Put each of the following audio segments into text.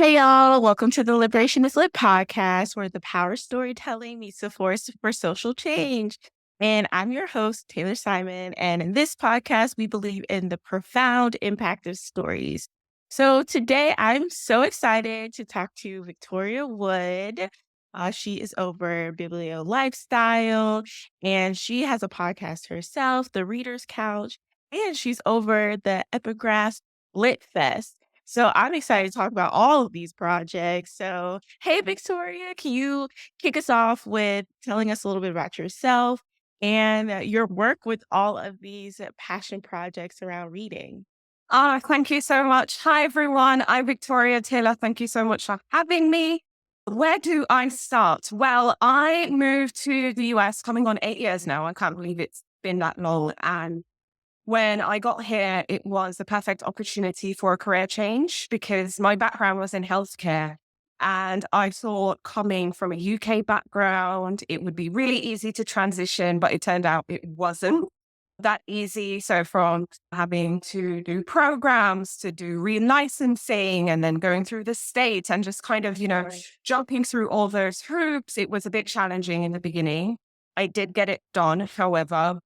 Hey y'all, welcome to the Liberation is Lit podcast, where the power of storytelling meets the force for social change. And I'm your host, Taylor Simon. And in this podcast, we believe in the profound impact of stories. So today I'm so excited to talk to Victoria Wood. She is over BiblioLifestyle, and she has a podcast herself, The Reader's Couch, and she's over the Epigraph Lit Fest. So I'm excited to talk about all of these projects. So, hey, Victoria, can you kick us off with telling us a little bit about yourself and your work with all of these passion projects around reading? Thank you so much. Hi, everyone. I'm Victoria Taylor. Thank you so much for having me. Where do I start? Well, I moved to the US coming on 8 years now. I can't believe it's been that long. And when I got here, it was the perfect opportunity for a career change because my background was in healthcare. And I thought coming from a UK background, it would be really easy to transition, but it turned out it wasn't that easy. So from having to do programs to do relicensing and then going through the state and just kind of, jumping through all those hoops, it was a bit challenging in the beginning. I did get it done, however,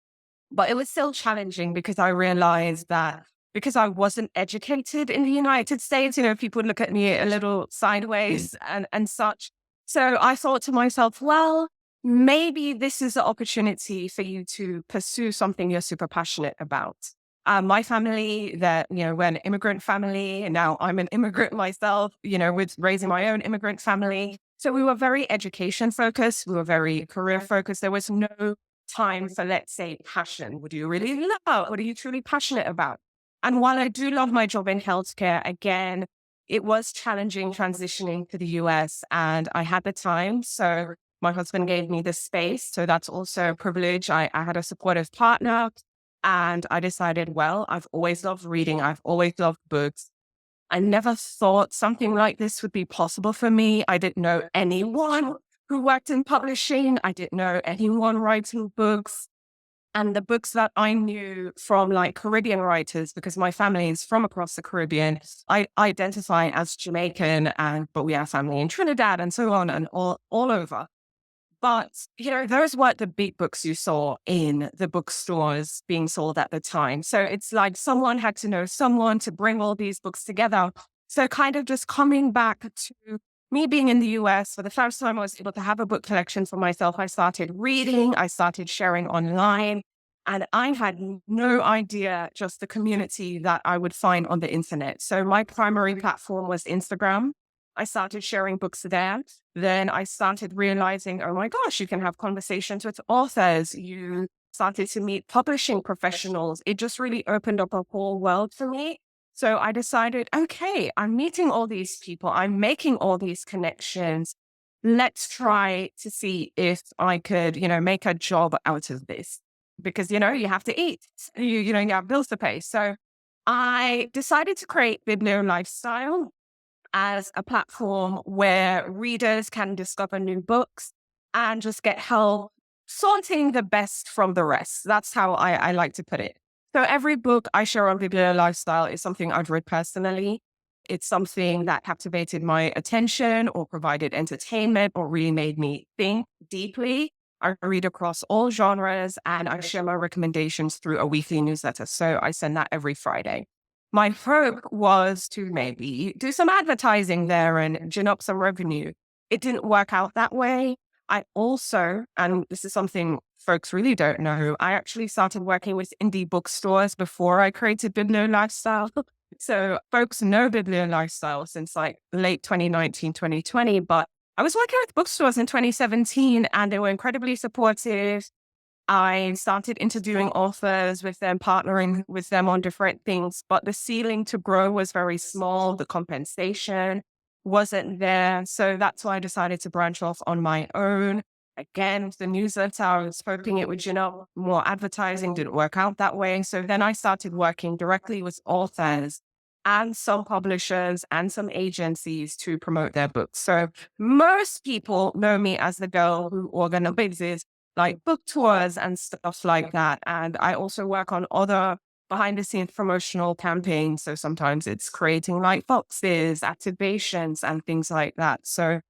but it was still challenging because I realized that because I wasn't educated in the United States, people would look at me a little sideways and such. So I thought to myself, well, maybe this is an opportunity for you to pursue something you're super passionate about. My family, we're an immigrant family, and now I'm an immigrant myself, with raising my own immigrant family. So we were very education focused. We were very career focused. There was no time for, let's say, passion. What do you really love? What are you truly passionate about? And while I do love my job in healthcare, again, it was challenging transitioning to the US, and I had the time. So my husband gave me the space. So that's also a privilege. I had a supportive partner, and I decided, well, I've always loved reading. I've always loved books. I never thought something like this would be possible for me. I didn't know anyone who worked in publishing. I didn't know anyone writing books. And the books that I knew from like Caribbean writers, because my family is from across the Caribbean, I identify as Jamaican, but we have family in Trinidad and so on and all over. But, those weren't the big books you saw in the bookstores being sold at the time. So it's like someone had to know someone to bring all these books together. So kind of just coming back to me being in the US, for the first time I was able to have a book collection for myself. I started reading, I started sharing online, and I had no idea just the community that I would find on the internet. So my primary platform was Instagram. I started sharing books there. Then I started realizing, oh my gosh, you can have conversations with authors. You started to meet publishing professionals. It just really opened up a whole world for me. So I decided, okay, I'm meeting all these people. I'm making all these connections. Let's try to see if I could, make a job out of this because, you have to eat. You have bills to pay. So I decided to create BiblioLifestyle as a platform where readers can discover new books and just get help sorting the best from the rest. That's how I like to put it. So every book I share on BiblioLifestyle is something I've read personally. It's something that captivated my attention or provided entertainment or really made me think deeply. I read across all genres and I share my recommendations through a weekly newsletter. So I send that every Friday. My hope was to maybe do some advertising there and gin up some revenue. It didn't work out that way. I also, and this is something folks really don't know, I actually started working with indie bookstores before I created BiblioLifestyle. So folks know BiblioLifestyle since like late 2019, 2020, but I was working with bookstores in 2017 and they were incredibly supportive. I started interviewing authors with them, partnering with them on different things, but the ceiling to grow was very small. The compensation wasn't there. So that's why I decided to branch off on my own. Again, with the newsletter, I was hoping it would, more advertising didn't work out that way. So then I started working directly with authors and some publishers and some agencies to promote their books. So most people know me as the girl who organizes like book tours and stuff like that. And I also work on other behind the scenes promotional campaigns. So sometimes it's creating like boxes, activations, and things like that. So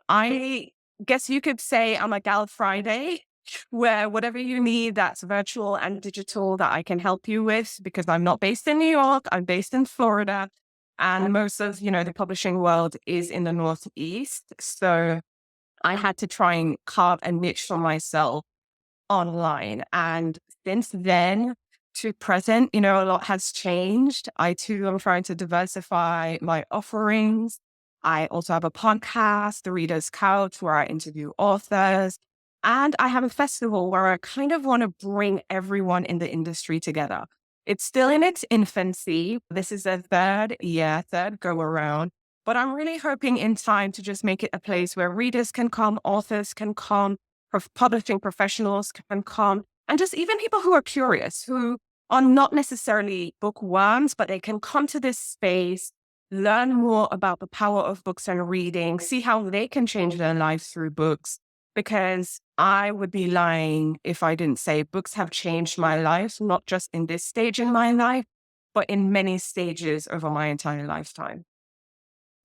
I guess you could say I'm a Gal Friday, where whatever you need that's virtual and digital that I can help you with, because I'm not based in New York, I'm based in Florida. And most of, the publishing world is in the Northeast. So I had to try and carve a niche for myself online. And since then to present, a lot has changed. I too am trying to diversify my offerings. I also have a podcast, The Reader's Couch, where I interview authors. And I have a festival where I kind of want to bring everyone in the industry together. It's still in its infancy. This is a third go around. But I'm really hoping in time to just make it a place where readers can come, authors can come, publishing professionals can come, and just even people who are curious, who are not necessarily bookworms, but they can come to this space, learn more about the power of books and reading, see how they can change their lives through books. Because I would be lying if I didn't say books have changed my life, not just in this stage in my life, but in many stages over my entire lifetime.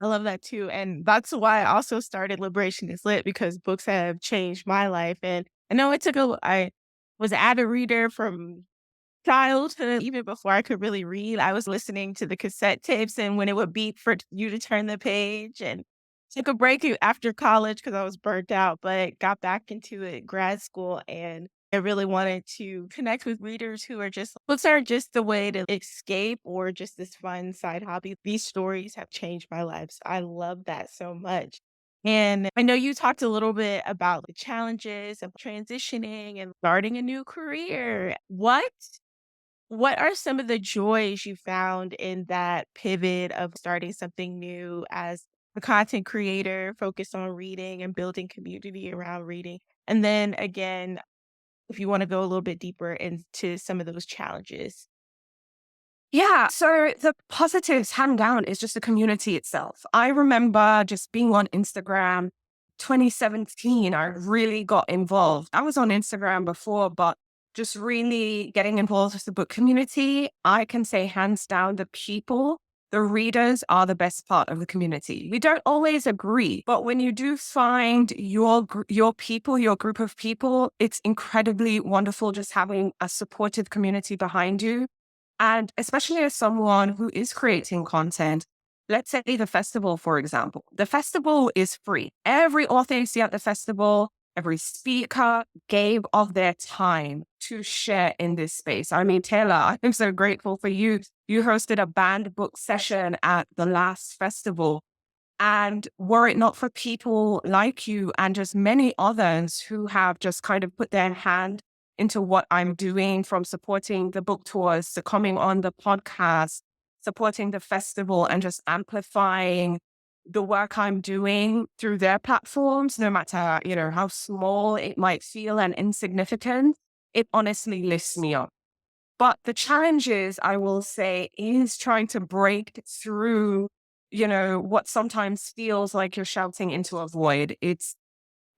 I love that too. And that's why I also started Liberation is Lit, because books have changed my life. And I know I was an avid reader from childhood, even before I could really read. I was listening to the cassette tapes and when it would beep for you to turn the page, and took a break after college because I was burnt out, but got back into it grad school. And I really wanted to connect with readers who are just, books aren't just a way to escape or just this fun side hobby. These stories have changed my life. So I love that so much. And I know you talked a little bit about the challenges of transitioning and starting a new career. What are some of the joys you found in that pivot of starting something new as a content creator focused on reading and building community around reading? And then again, if you want to go a little bit deeper into some of those challenges. Yeah. So the positives, hand down, is just the community itself. I remember just being on Instagram 2017. I really got involved. I was on Instagram before, but just really getting involved with the book community. I can say hands down, the readers are the best part of the community. We don't always agree, but when you do find your people, your group of people, it's incredibly wonderful just having a supportive community behind you. And especially as someone who is creating content, let's say the festival, for example, the festival is free. Every author you see at the festival, every speaker gave of their time to share in this space. I mean, Taylor, I'm so grateful for you. You hosted a banned book session at the last festival. And were it not for people like you and just many others who have just kind of put their hand into what I'm doing, from supporting the book tours to coming on the podcast, supporting the festival, and just amplifying the work I'm doing through their platforms, no matter, how small it might feel and insignificant, it honestly lifts me up. But the challenges, I will say, is trying to break through, what sometimes feels like you're shouting into a void. It's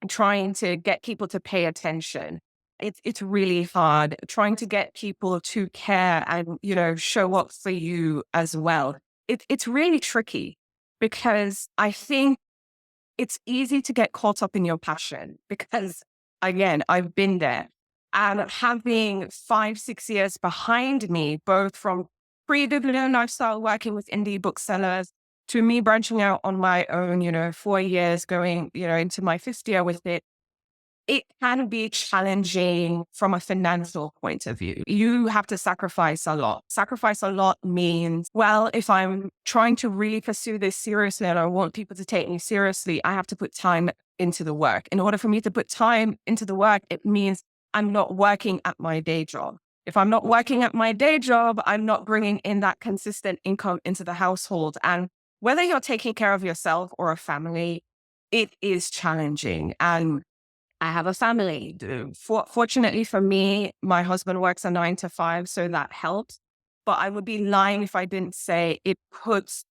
trying to get people to pay attention. It's really hard trying to get people to care and, show up for you as well. It's really tricky, because I think it's easy to get caught up in your passion, because again, I've been there. And having 5-6 years behind me, both from pre-BiblioLifestyle working with indie booksellers to me branching out on my own, 4 years going, into my 5th year with it can be challenging from a financial point of view. You have to sacrifice a lot. Sacrifice a lot means, well, if I'm trying to really pursue this seriously and I want people to take me seriously, I have to put time into the work. In order for me to put time into the work, it means I'm not working at my day job. If I'm not working at my day job, I'm not bringing in that consistent income into the household. And whether you're taking care of yourself or a family, it is challenging. And I have a family. Fortunately for me, my husband works a 9 to 5, so that helps. But I would be lying if I didn't say it puts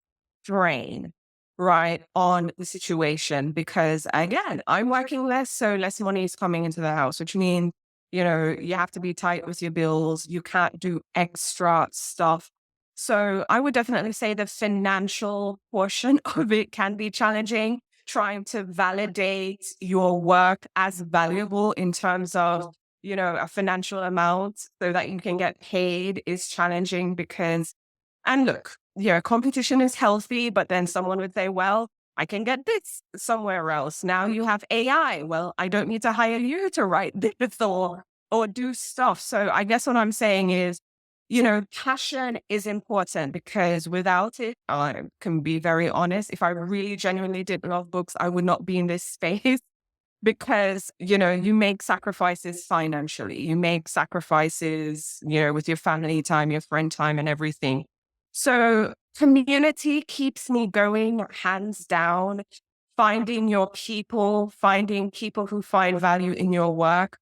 strain, right, on the situation, because again, I'm working less, so less money is coming into the house, which means, You have to be tight with your bills. You can't do extra stuff. So I would definitely say the financial portion of it can be challenging. Trying to validate your work as valuable in terms of, a financial amount so that you can get paid is challenging because, and look, competition is healthy, but then someone would say, well, I can get this somewhere else. Now you have AI. Well, I don't need to hire you to write this or do stuff. So I guess what I'm saying is, passion is important because without it, I can be very honest. If I really genuinely did love books, I would not be in this space because, you make sacrifices financially. You make sacrifices, with your family time, your friend time and everything. So community keeps me going, hands down. Finding people who find value in your work.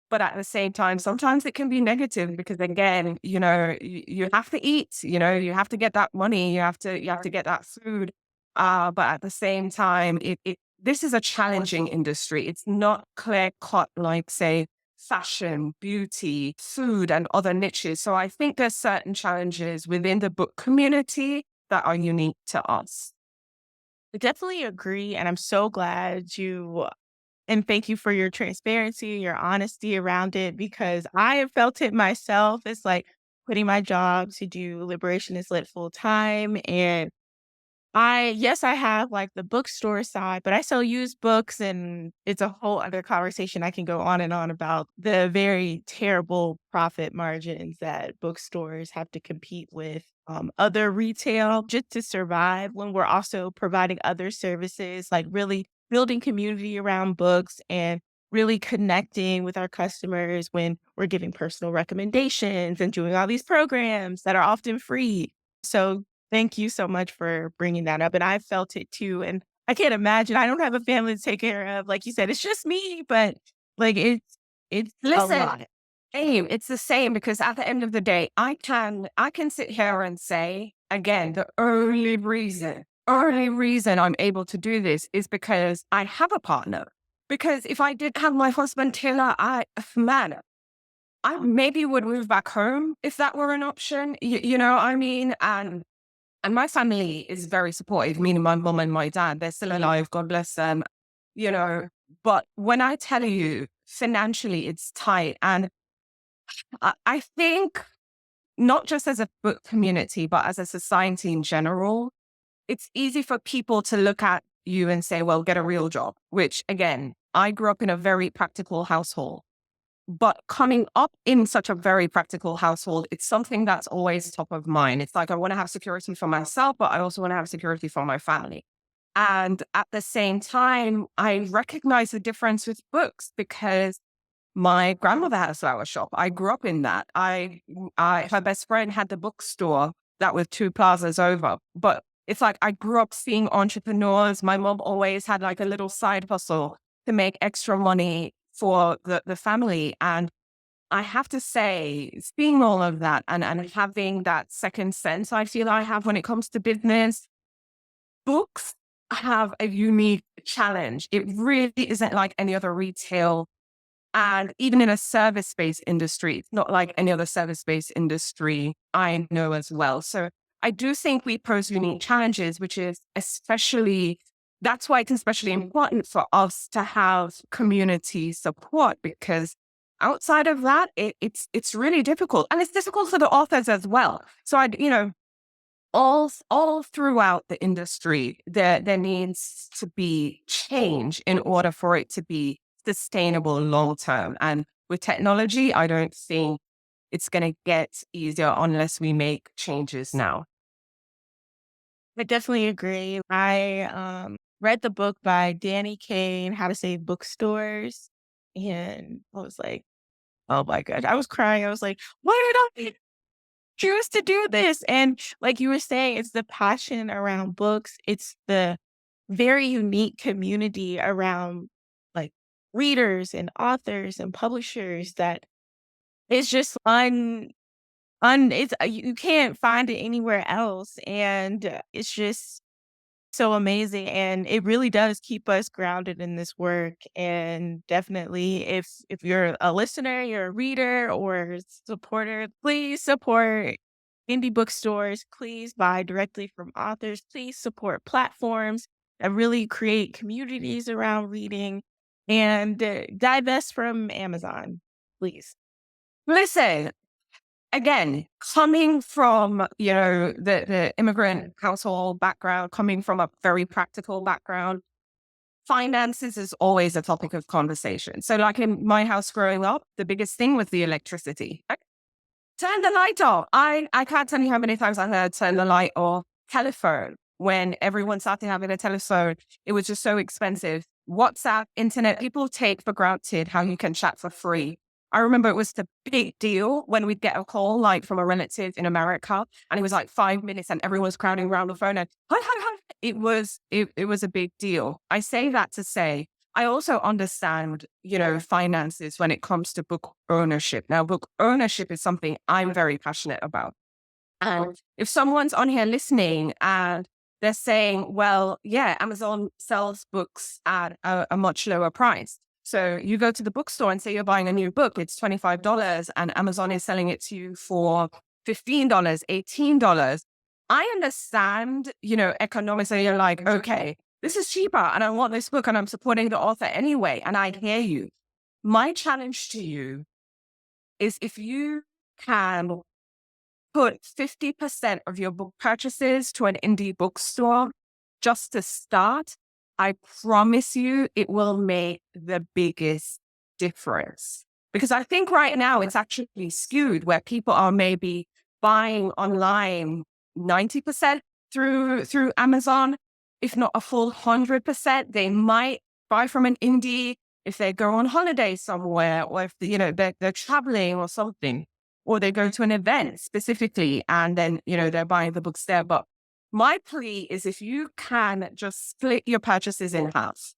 But at the same time, sometimes it can be negative because again, you have to eat, you have to get that money, you have to get that food. But at the same time, this is a challenging industry. It's not clear cut like say fashion, beauty, food, and other niches. So I think there's certain challenges within the book community that are unique to us. I definitely agree. And I'm so glad and thank you for your transparency, your honesty around it, because I have felt it myself. It's like quitting my job to do Liberation is Lit full time. And yes, I have like the bookstore side, but I still use books and it's a whole other conversation I can go on and on about the very terrible profit margins that bookstores have to compete with other retail just to survive when we're also providing other services, like really building community around books and really connecting with our customers when we're giving personal recommendations and doing all these programs that are often free. So thank you so much for bringing that up, and I felt it too, and I can't imagine. I don't have a family to take care of, like you said, it's just me, but, like, it's a Listen, lot. it's the same because at the end of the day, I can sit here and say again, the only reason I'm able to do this is because I have a partner. Because if I did have my husband Taylor, man, I maybe would move back home if that were an option. You know what I mean? And my family is very supportive, meaning my mom and my dad, they're still alive, God bless them, you know. But when I tell you financially it's tight, and I think not just as a book community, but as a society in general, it's easy for people to look at you and say, well, get a real job, which again, I grew up in a very practical household. But coming up in such a very practical household, it's something that's always top of mind. It's like I want to have security for myself, but I also want to have security for my family. And at the same time, I recognize the difference with books because my grandmother had a flower shop. I grew up in that. Her best friend had the bookstore that was two plazas over. But it's like I grew up seeing entrepreneurs. My mom always had like a little side hustle to make extra money for the family. And I have to say, seeing all of that and having that second sense I feel I have when it comes to business, books have a unique challenge. It really isn't like any other retail. And even in a service-based industry, it's not like any other service-based industry I know as well. So I do think we pose unique challenges, which is that's why it's especially important for us to have community support, because outside of that, it's really difficult. And it's difficult for the authors as well. So all throughout the industry, there needs to be change in order for it to be sustainable long term. And with technology, I don't think it's going to get easier unless we make changes now. I definitely agree. I read the book by Danny Kane, How to Save Bookstores, and I was like, oh my god, I was crying. I was like, why did I choose to do this? And like you were saying, it's the passion around books. It's the very unique community around like readers and authors and publishers that is just it's you can't find it anywhere else. And it's just So amazing, and it really does keep us grounded in this work. And definitely, if you're a listener, you're a reader or supporter, please support indie bookstores. Please buy directly from authors. Please support platforms that really create communities around reading, and divest from Amazon, please. Listen, again, coming from, the immigrant household background, coming from a very practical background, finances is always a topic of conversation. So like in my house growing up, the biggest thing was the electricity. Like, turn the light off. I can't tell you how many times I heard turn the light off. Telephone. When everyone started having a telephone, it was just so expensive. WhatsApp, internet, people take for granted how you can chat for free. I remember it was the big deal when we'd get a call like from a relative in America, and it was like 5 minutes and everyone was crowding around the phone and hi, hi, hi. It was a big deal. I say that to say I also understand, finances when it comes to book ownership. Now, book ownership is something I'm very passionate about. And if someone's on here listening and they're saying, well, yeah, Amazon sells books at a much lower price. So you go to the bookstore and say you're buying a new book, it's $25, and Amazon is selling it to you for $15, $18. I understand, economics, and you're like, okay, this is cheaper and I want this book and I'm supporting the author anyway. And I hear you. My challenge to you is if you can put 50% of your book purchases to an indie bookstore just to start, I promise you it will make the biggest difference. Because I think right now it's actually skewed where people are maybe buying online 90% through Amazon, if not a full 100%. They might buy from an indie if they go on holiday somewhere, or if they're traveling or something, or they go to an event specifically and then they're buying the books there. But my plea is if you can just split your purchases in half,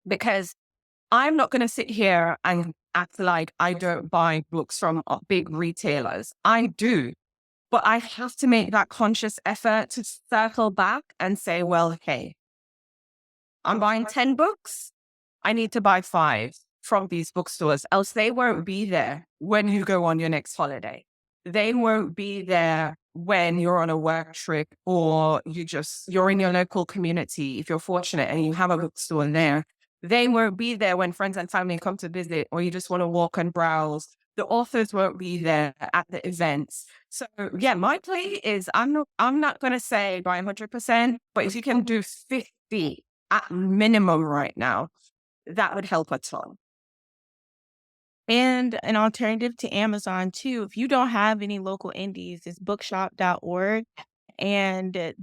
because I'm not going to sit here and act like I don't buy books from big retailers. I do. But I have to make that conscious effort to circle back and say, well, hey, I'm buying 10 books. I need to buy 5 from these bookstores, else they won't be there when you go on your next holiday. They won't be there when you're on a work trip, or you're in your local community. If you're fortunate and you have a bookstore there, they won't be there when friends and family come to visit, or you just want to walk and browse. The authors won't be there at the events. So yeah, my plea is I'm not going to say buy 100%, but if you can do 50 at minimum right now, that would help a ton. And an alternative to Amazon too, if you don't have any local indies, is bookshop.org. And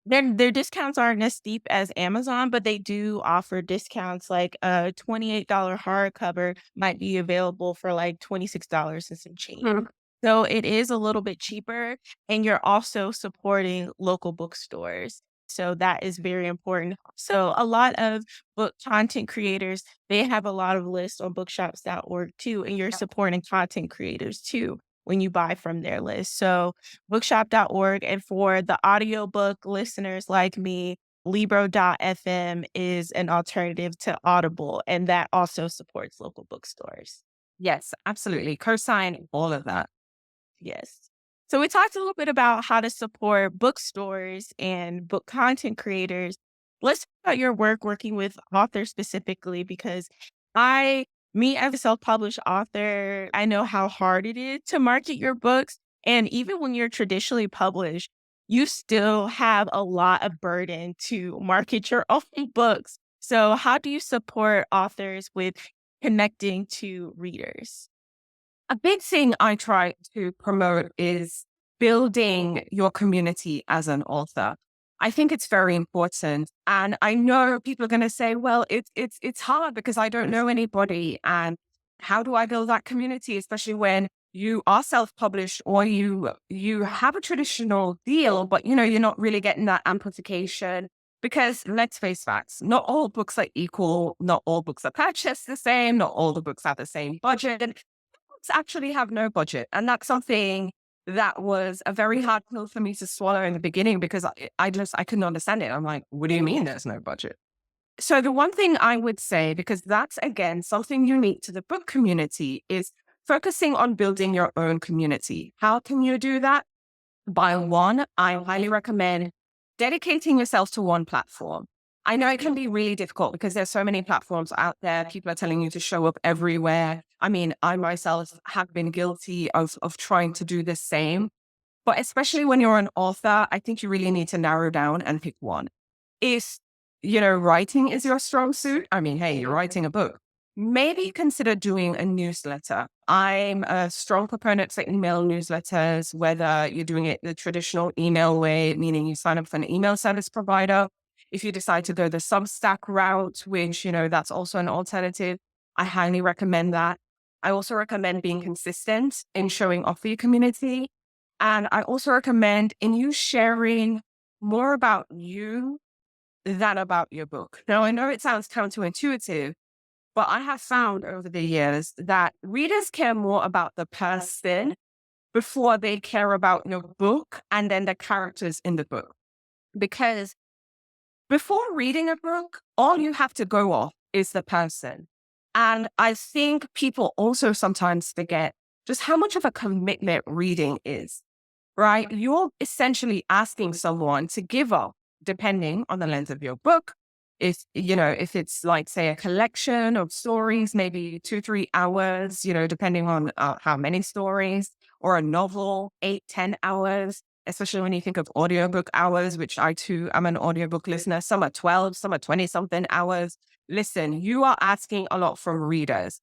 their discounts aren't as steep as Amazon, but they do offer discounts. Like a $28 hardcover might be available for like $26 and some change. Mhm. So it is a little bit cheaper, and you're also supporting local bookstores. So that is very important. So a lot of book content creators, they have a lot of lists on bookshops.org too, and you're supporting content creators too when you buy from their list. So bookshop.org, and for the audiobook listeners like me, libro.fm is an alternative to Audible, and that also supports local bookstores. Yes, absolutely. Co-sign all of that. Yes. So we talked a little bit about how to support bookstores and book content creators. Let's talk about your work working with authors specifically, because me as a self-published author, I know how hard it is to market your books. And even when you're traditionally published, you still have a lot of burden to market your own books. So how do you support authors with connecting to readers? A big thing I try to promote is building your community as an author. I think it's very important. And I know people are going to say, well, it's hard because I don't know anybody. And how do I build that community, especially when you are self-published or you have a traditional deal, but you're not really getting that amplification. Because let's face facts, not all books are equal, not all books are purchased the same, not all the books have the same budget. Actually have no budget. And that's something that was a very hard pill for me to swallow in the beginning because I couldn't understand it. I'm like, what do you mean there's no budget? So the one thing I would say, because that's again something unique to the book community, is focusing on building your own community. How can you do that? By one, I highly recommend dedicating yourself to one platform. I know it can be really difficult because there's so many platforms out there. People are telling you to show up everywhere. I mean, I myself have been guilty of trying to do the same. But especially when you're an author, I think you really need to narrow down and pick one. If, writing is your strong suit, I mean, hey, you're writing a book. Maybe consider doing a newsletter. I'm a strong proponent for email newsletters, whether you're doing it the traditional email way, meaning you sign up for an email service provider. If you decide to go the Substack route, which, that's also an alternative, I highly recommend that. I also recommend being consistent in showing off for your community. And I also recommend in you sharing more about you than about your book. Now, I know it sounds counterintuitive, but I have found over the years that readers care more about the person before they care about your book and then the characters in the book. Because before reading a book, all you have to go off is the person. And I think people also sometimes forget just how much of a commitment reading is, right? You're essentially asking someone to give up, depending on the length of your book. If it's like, say, a collection of stories, maybe 2-3 hours, depending on how many stories, or a novel, 8-10 hours, especially when you think of audiobook hours, which I too am an audiobook listener. Some are 12, some are 20 something hours. Listen, you are asking a lot from readers.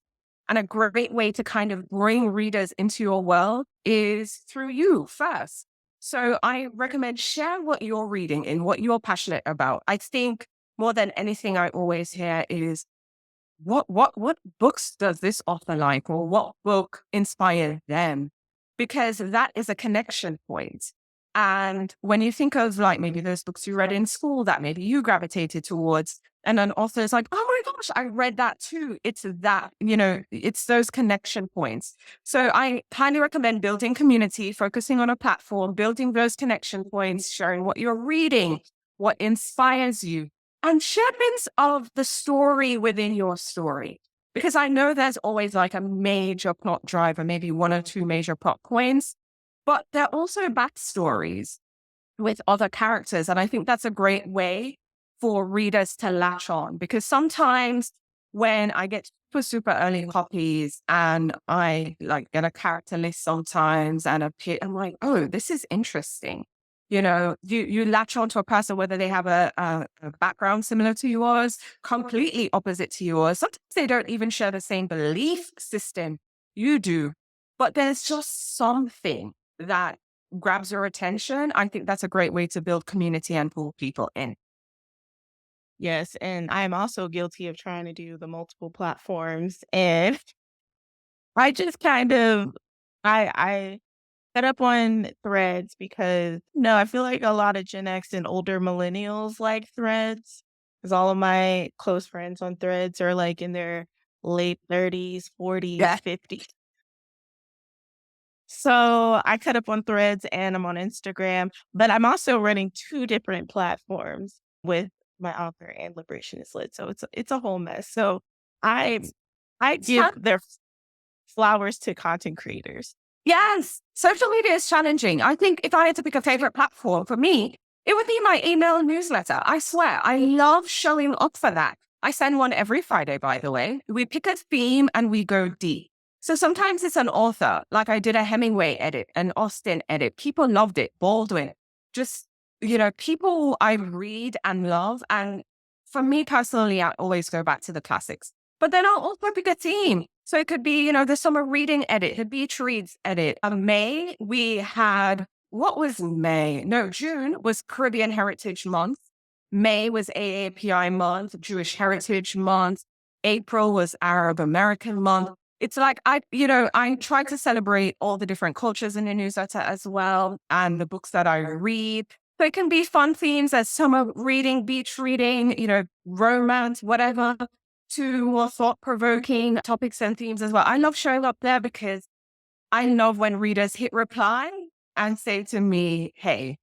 And a great way to kind of bring readers into your world is through you first. So I recommend share what you're reading and what you're passionate about. I think more than anything, I always hear is, what books does this author like, or what book inspired them? Because that is a connection point. And when you think of like maybe those books you read in school that maybe you gravitated towards, and an author is like, oh my gosh, I read that too. It's that, it's those connection points. So I highly recommend building community, focusing on a platform, building those connection points, sharing what you're reading, what inspires you, and share bits of the story within your story. Because I know there's always like a major plot driver, maybe 1 or 2 major plot points, but there are also backstories with other characters. And I think that's a great way for readers to latch on, because sometimes when I get super early copies and I like get a character list sometimes and I'm like, oh, this is interesting. You latch onto a person, whether they have a background similar to yours, completely opposite to yours. Sometimes they don't even share the same belief system you do, but there's just something that grabs your attention. I think that's a great way to build community and pull people in. Yes, and I am also guilty of trying to do the multiple platforms, and I just kind of I set up on Threads because no, I feel like a lot of Gen X and older millennials like Threads, because all of my close friends on Threads are like in their late 30s, 40s, Yeah. 50s. So I cut up on Threads and I'm on Instagram, but I'm also running 2 different platforms with my author and Liberation is Lit. So it's a whole mess. So I I It's give fun. their flowers to content creators. Yes, social media is challenging. I think if I had to pick a favorite platform for me, it would be my email newsletter. I swear, I love showing up for that. I send one every Friday, by the way. We pick a theme and we go deep. So sometimes it's an author, like I did a Hemingway edit, an Austen edit. People loved it, Baldwin. Just, people I read and love. And for me personally, I always go back to the classics. But then I'll also pick a theme. So it could be, the summer reading edit, the beach reads edit. May, we had, what was May? No, June was Caribbean Heritage Month. May was AAPI month, Jewish Heritage Month. April was Arab American Month. It's like, I try to celebrate all the different cultures in the newsletter as well, and the books that I read. So it can be fun themes as summer reading, beach reading, romance, whatever, to more thought-provoking topics and themes as well. I love showing up there because I love when readers hit reply and say to me, hey,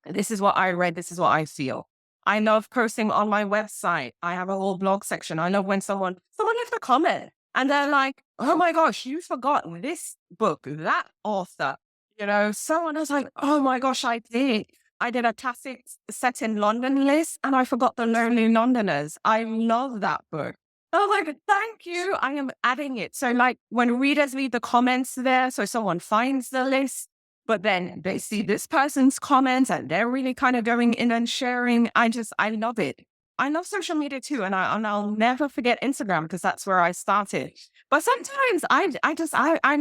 this is what I read. This is what I feel. I love posting on my website. I have a whole blog section. I love when someone left a comment and they're like, oh my gosh, you forgot this book, that author. Someone was like, oh my gosh, I did. I did a classic set in London list and I forgot The Lonely Londoners. I love that book. I was like, thank you. I am adding it. So like when readers read the comments there, so someone finds the list, but then they see this person's comments and they're really kind of going in and sharing. I love it. I love social media too. And I'll never forget Instagram because that's where I started. But sometimes I'm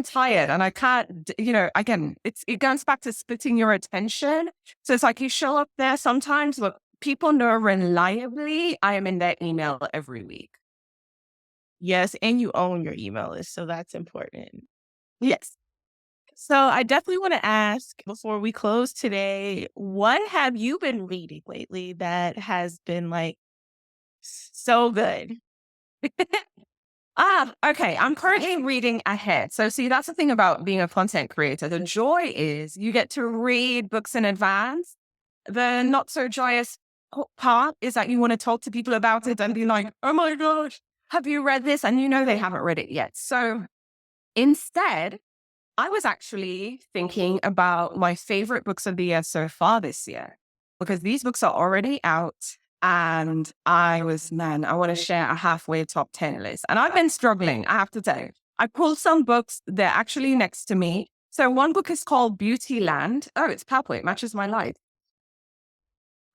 tired and I can't, again, it goes back to splitting your attention. So it's like you show up there sometimes, but people know reliably I am in their email every week. Yes, and you own your email list, so that's important. Yes. So I definitely want to ask before we close today, what have you been reading lately that has been like so good? Okay. I'm currently reading ahead. So see, that's the thing about being a content creator. The joy is you get to read books in advance. The not so joyous part is that you want to talk to people about it and be like, oh my gosh, have you read this? And they haven't read it yet. So instead, I was actually thinking about my favorite books of the year so far this year, because these books are already out. And I want to share a halfway top 10 list. And I've been struggling, I have to tell you. I pulled some books, they're actually next to me. So one book is called Beautyland. Oh, it's purple, it matches my light.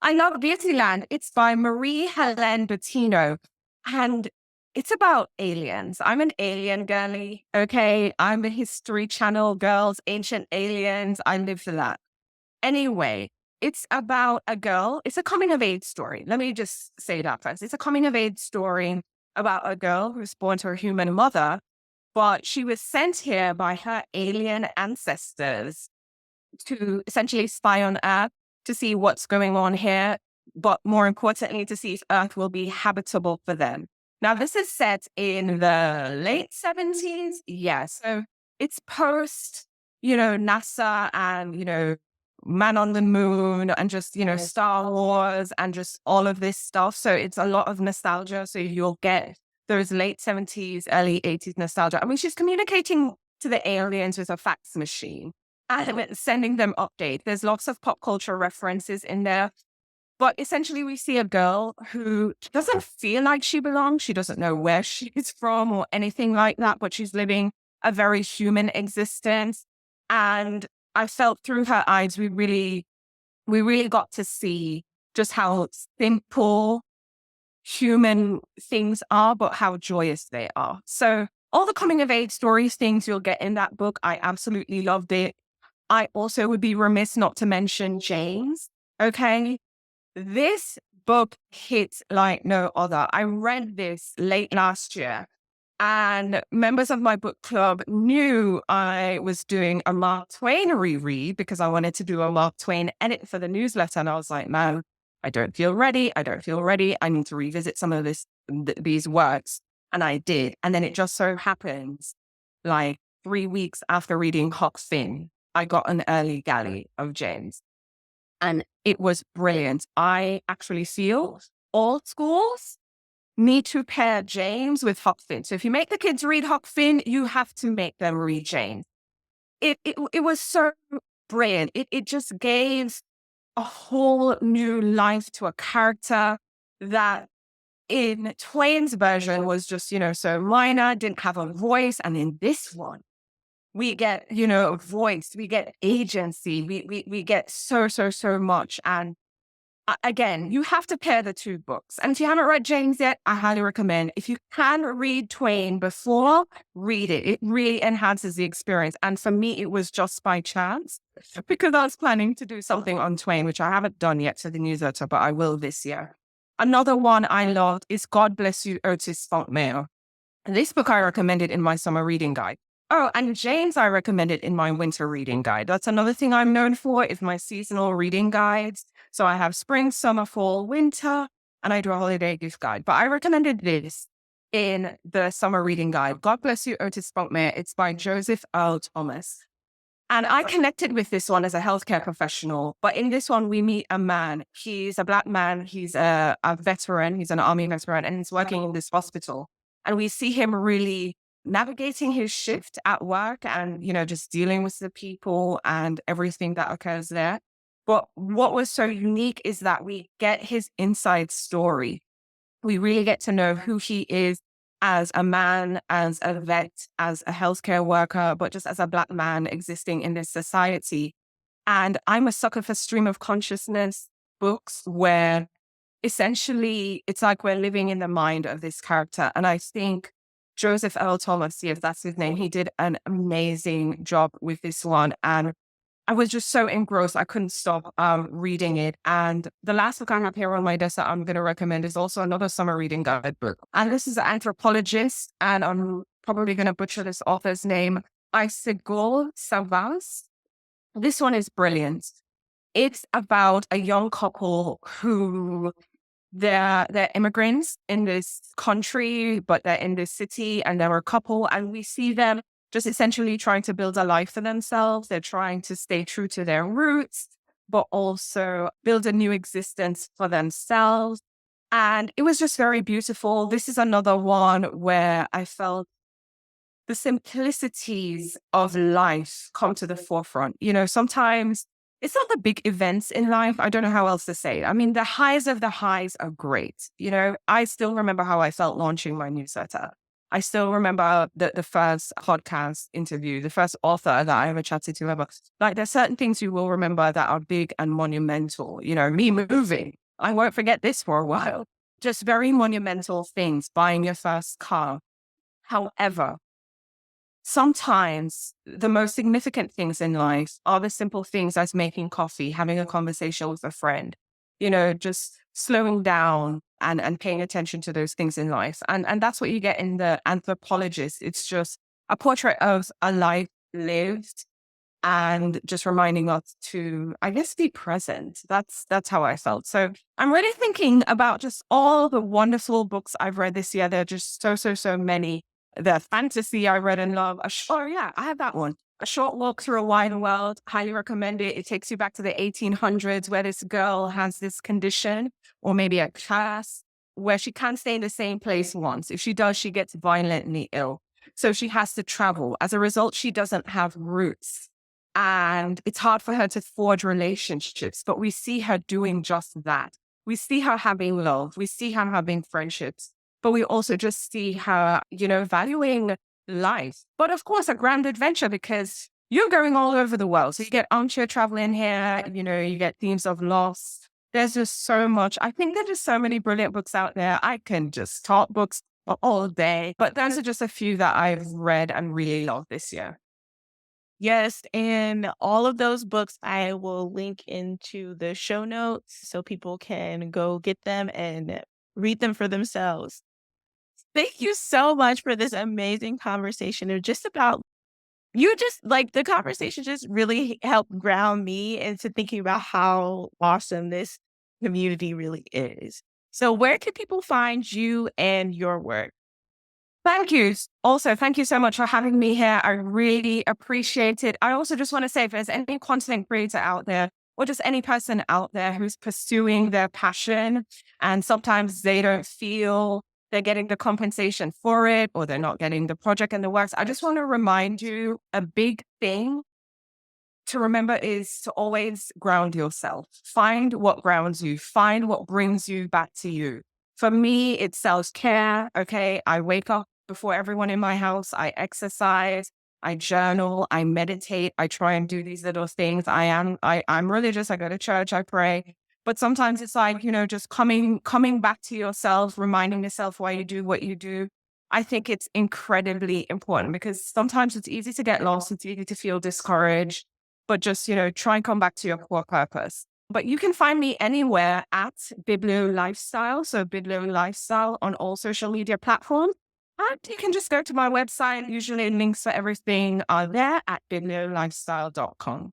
I love Beautyland. It's by Marie-Helene Bettino. And it's about aliens. I'm an alien girly, okay? I'm a History Channel girls, ancient aliens. I live for that. Anyway, it's about a girl. It's a coming of age story. Let me just say that first. It's a coming of age story about a girl who's born to a human mother, but she was sent here by her alien ancestors to essentially spy on Earth to see what's going on here, but more importantly, to see if Earth will be habitable for them. Now, this is set in the late 70s. Yeah, so it's post, NASA and, Man on the Moon and just, Star Wars and just all of this stuff. So it's a lot of nostalgia. So you'll get those late 70s, early 80s nostalgia. I mean, she's communicating to the aliens with a fax machine and sending them updates. There's lots of pop culture references in there. But essentially, we see a girl who doesn't feel like she belongs. She doesn't know where she's from or anything like that, but she's living a very human existence. And I felt through her eyes, we really got to see just how simple human things are, but how joyous they are. So all the coming of age stories, things you'll get in that book, I absolutely loved it. I also would be remiss not to mention James. Okay. This book hits like no other. I read this late last year. And members of my book club knew I was doing a Mark Twain reread because I wanted to do a Mark Twain edit for the newsletter. And I was like, man, I don't feel ready. I need to revisit some of these works. And I did. And then it just so happens, like 3 weeks after reading Huck Finn, I got an early galley of James. And it was brilliant. I actually feel all schools need to pair James with Huck Finn. So if you make the kids read Huck Finn, you have to make them read James. It was so brilliant. It just gave a whole new life to a character that in Twain's version was just, so minor, didn't have a voice. And in this one, we get, a voice, we get agency, we get so much. And again, you have to pair the two books. And if you haven't read James yet, I highly recommend. If you can read Twain before, read it. It really enhances the experience. And for me, it was just by chance because I was planning to do something on Twain, which I haven't done yet for the newsletter, but I will this year. Another one I loved is God Bless You, Otis Spunkmeyer. This book I recommended in my summer reading guide. Oh, and James I recommended in my winter reading guide. That's another thing I'm known for is my seasonal reading guides. So I have spring, summer, fall, winter, and I do a holiday gift guide. But I recommended this in the summer reading guide. God Bless You, Otis Spunkmeyer. It's by Joseph Earl Thomas. And I connected with this one as a healthcare professional. But in this one, we meet a man. He's a Black man. He's a veteran. He's an army veteran, and he's working in this hospital. And we see him really navigating his shift at work and, just dealing with the people and everything that occurs there. But what was so unique is that we get his inside story. We really get to know who he is as a man, as a vet, as a healthcare worker, but just as a Black man existing in this society. And I'm a sucker for stream of consciousness books where essentially it's like we're living in the mind of this character. And I think Joseph L. Thomas, yes, that's his name, he did an amazing job with this one. And I was just so engrossed, I couldn't stop reading it. And the last book I have here on my desk that I'm going to recommend is also another summer reading guide book. And this is an anthropologist, and I'm probably going to butcher this author's name, Aysegul Savas. This one is brilliant. It's about a young couple who they're immigrants in this country, but they're in this city, and they're a couple, and we see them just essentially trying to build a life for themselves. They're trying to stay true to their roots, but also build a new existence for themselves. And it was just very beautiful. This is another one where I felt the simplicities of life come to the forefront. Sometimes it's not the big events in life. I don't know how else to say it. I mean, the highs of the highs are great. I still remember how I felt launching my newsletter. I still remember the first podcast interview, the first author that I ever chatted to ever. Like, there's certain things you will remember that are big and monumental. Me moving. I won't forget this for a while. Just very monumental things, buying your first car. However, sometimes the most significant things in life are the simple things as making coffee, having a conversation with a friend, just slowing down and paying attention to those things in life. And that's what you get in The Anthropologist. It's just a portrait of a life lived and just reminding us to, I guess, be present. That's how I felt. So I'm really thinking about just all the wonderful books I've read this year. There are just so many. The fantasy I read and love. I have that one. A Short Walk Through a Wide World. Highly recommend it. It takes you back to the 1800s where this girl has this condition, or maybe a class, where she can't stay in the same place once. If she does, she gets violently ill. So she has to travel. As a result, she doesn't have roots. And it's hard for her to forge relationships. But we see her doing just that. We see her having love. We see her having friendships. But we also just see her, valuing life. But of course, a grand adventure because you're going all over the world. So you get armchair traveling here, you get themes of loss. There's just so much. I think there's just so many brilliant books out there. I can just talk books all day. But those are just a few that I've read and really loved this year. Yes, and all of those books I will link into the show notes so people can go get them and read them for themselves. Thank you so much for this amazing conversation. Of just about you just like the conversation just really helped ground me into thinking about how awesome this community really is. So where can people find you and your work? Thank you. Also, thank you so much for having me here. I really appreciate it. I also just want to say, if there's any content creator out there, or just any person out there who's pursuing their passion, and sometimes they don't feel they're getting the compensation for it, or they're not getting the project and the works, I just want to remind you, a big thing to remember is to always ground yourself. Find what grounds you. Find what brings you back to you. For me, it's self-care. Okay. I wake up before everyone in my house. I exercise. I journal. I meditate. I try and do these little things. I'm religious. I go to church. I pray. But sometimes it's like, just coming back to yourself, reminding yourself why you do what you do. I think it's incredibly important because sometimes it's easy to get lost. It's easy to feel discouraged, but just, try and come back to your core purpose. But you can find me anywhere at BiblioLifestyle. So BiblioLifestyle on all social media platforms. And you can just go to my website. Usually links for everything are there at BiblioLifestyle.com.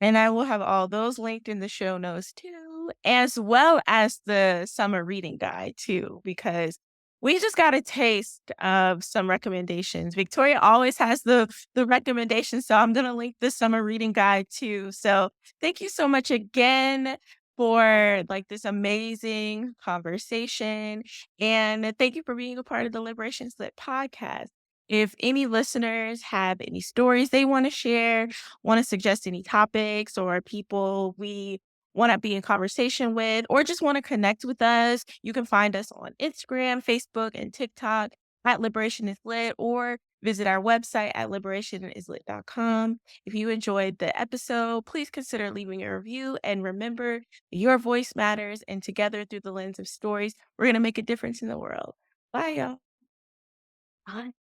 And I will have all those linked in the show notes too, as well as the summer reading guide too, because We just got a taste of some recommendations. Victoria always has the recommendations, so I'm gonna link the summer reading guide too. So thank you so much again for like this amazing conversation. And thank you for being a part of the Liberation Slip podcast. If any listeners have any stories they want to share, want to suggest any topics or people we want to be in conversation with, or just want to connect with us, you can find us on Instagram, Facebook, and TikTok at Liberation is Lit, or visit our website at liberationislit.com. If you enjoyed the episode, please consider leaving a review. And remember, your voice matters. And together, through the lens of stories, we're going to make a difference in the world. Bye, y'all. Bye.